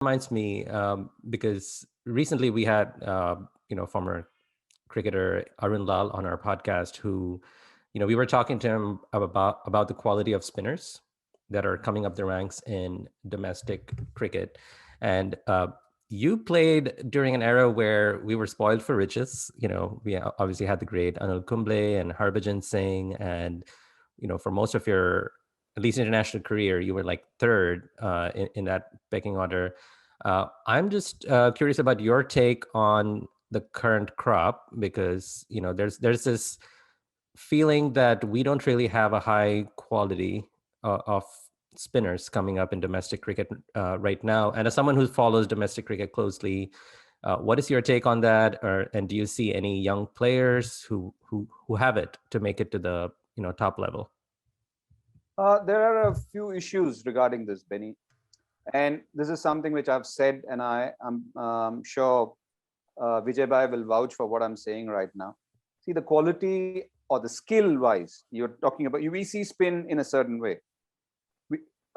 reminds me because recently we had former cricketer Arun Lal on our podcast, who we were talking to him about the quality of spinners that are coming up the ranks in domestic cricket. And you played during an era where we were spoiled for riches. We obviously had the great Anil Kumble and Harbhajan Singh, and for most of your at least international career, you were like third in that pecking order. I'm just curious about your take on the current crop, because there's this feeling that we don't really have a high quality of spinners coming up in domestic cricket right now. And as someone who follows domestic cricket closely, what is your take on that? And do you see any young players who have it to make it to the top level? There are a few issues regarding this, Benny. And this is something which I've said, and I am sure Vijay Bhai will vouch for what I'm saying right now. See, the quality or the skill wise, you're talking about, we see spin in a certain way.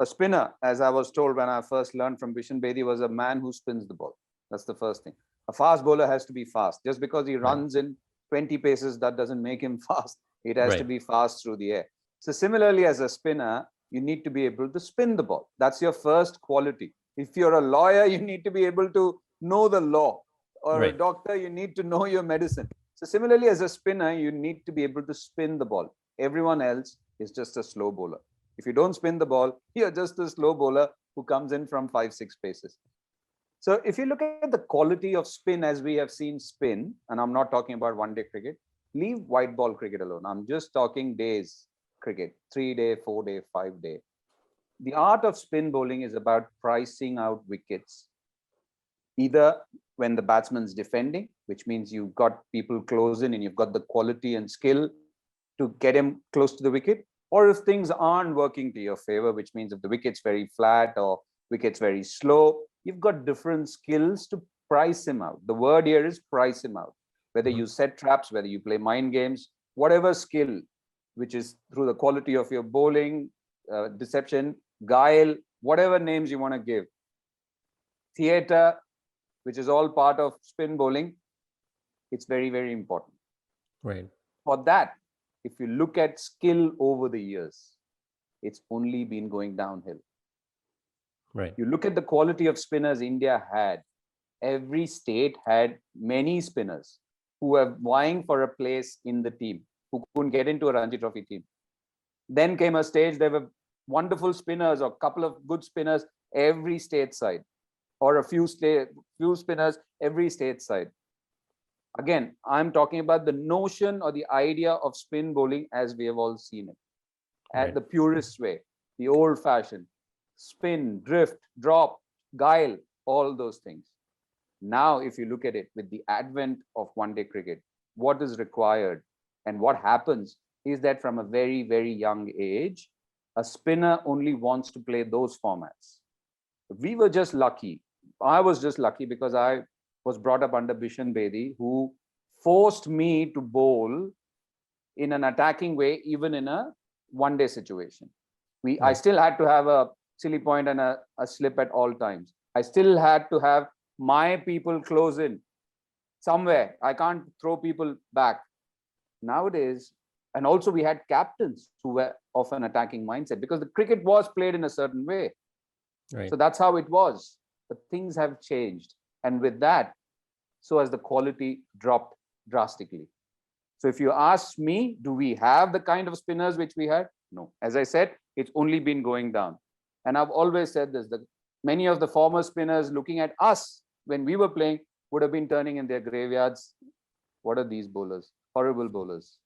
A spinner, as I was told when I first learned from Bishan Bedi, was a man who spins the ball. That's the first thing. A fast bowler has to be fast. Just because he runs in 20 paces, that doesn't make him fast. It has to be fast through the air. So similarly, as a spinner, you need to be able to spin the ball. That's your first quality. If you're a lawyer, you need to be able to know the law. Or a doctor, you need to know your medicine. So similarly, as a spinner, you need to be able to spin the ball. Everyone else is just a slow bowler. If you don't spin the ball, you're just a slow bowler who comes in from 5-6 paces. So if you look at the quality of spin as we have seen spin, and I'm not talking about one-day cricket, leave white ball cricket alone. I'm just talking days cricket, 3-day, 4-day, 5-day. The art of spin bowling is about pricing out wickets. Either when the batsman's defending, which means you've got people close in and you've got the quality and skill to get him close to the wicket, or if things aren't working to your favor, which means if the wicket's very flat or wicket's very slow, you've got different skills to price him out. The word here is price him out. Whether you set traps, whether you play mind games, whatever skill, which is through the quality of your bowling, deception, guile, whatever names you want to give. Theatre, which is all part of spin bowling, it's very, very important. Right. For that, if you look at skill over the years, it's only been going downhill. Right. You look at the quality of spinners India had. Every state had many spinners who were vying for a place in the team, who couldn't get into a Ranji Trophy team. Then came a stage, there were wonderful spinners or a couple of good spinners every state side, or a few spinners every state side. Again, I'm talking about the notion or the idea of spin bowling as we have all seen it. At the purest way, the old fashioned spin, drift, drop, guile, all those things. Now, if you look at it with the advent of one-day cricket, what is required and what happens is that from a very, very young age, a spinner only wants to play those formats. We were just lucky. I was just lucky because I was brought up under Bishan Bedi, who forced me to bowl in an attacking way, even in a one-day situation. I still had to have a silly point and a slip at all times. I still had to have my people close in somewhere. I can't throw people back. Nowadays, and also we had captains who were of an attacking mindset because the cricket was played in a certain way. So that's how it was. But things have changed. And with that, so has the quality dropped drastically. So if you ask me, do we have the kind of spinners which we had? No. As I said, it's only been going down. And I've always said this, that many of the former spinners looking at us when we were playing would have been turning in their graveyards. What are these bowlers? Horrible bowlers.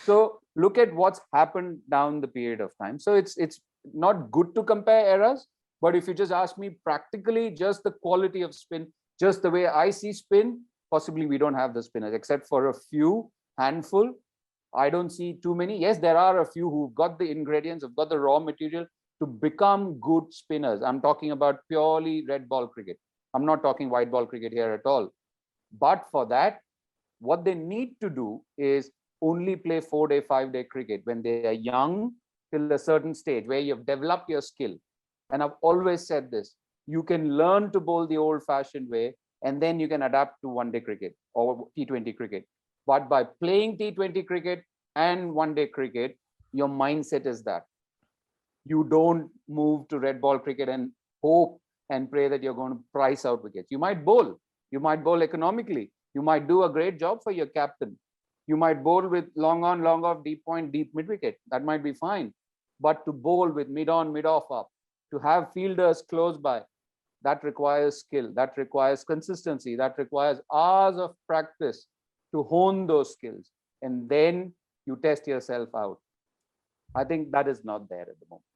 So look at what's happened down the period of time. So it's not good to compare eras, but if you just ask me practically, just the quality of spin, just the way I see spin, possibly we don't have the spinners, except for a few, handful. I don't see too many. Yes, there are a few who've got the ingredients, have got the raw material to become good spinners. I'm talking about purely red ball cricket. I'm not talking white ball cricket here at all. But for that, what they need to do is only play 4-day, 5-day cricket when they are young till a certain stage where you've developed your skill. And I've always said this, You can learn to bowl the old fashioned way, and then you can adapt to one day cricket or T20 cricket. But by playing T20 cricket and one day cricket, your mindset is that you don't move to red ball cricket and hope and pray that you're going to price out wickets. You might bowl economically, you might do a great job for your captain, you might bowl with long on, long off, deep point, deep mid wicket. That might be fine. But to bowl with mid on, mid off up, to have fielders close by, that requires skill, that requires consistency, that requires hours of practice to hone those skills. And then you test yourself out. I think that is not there at the moment.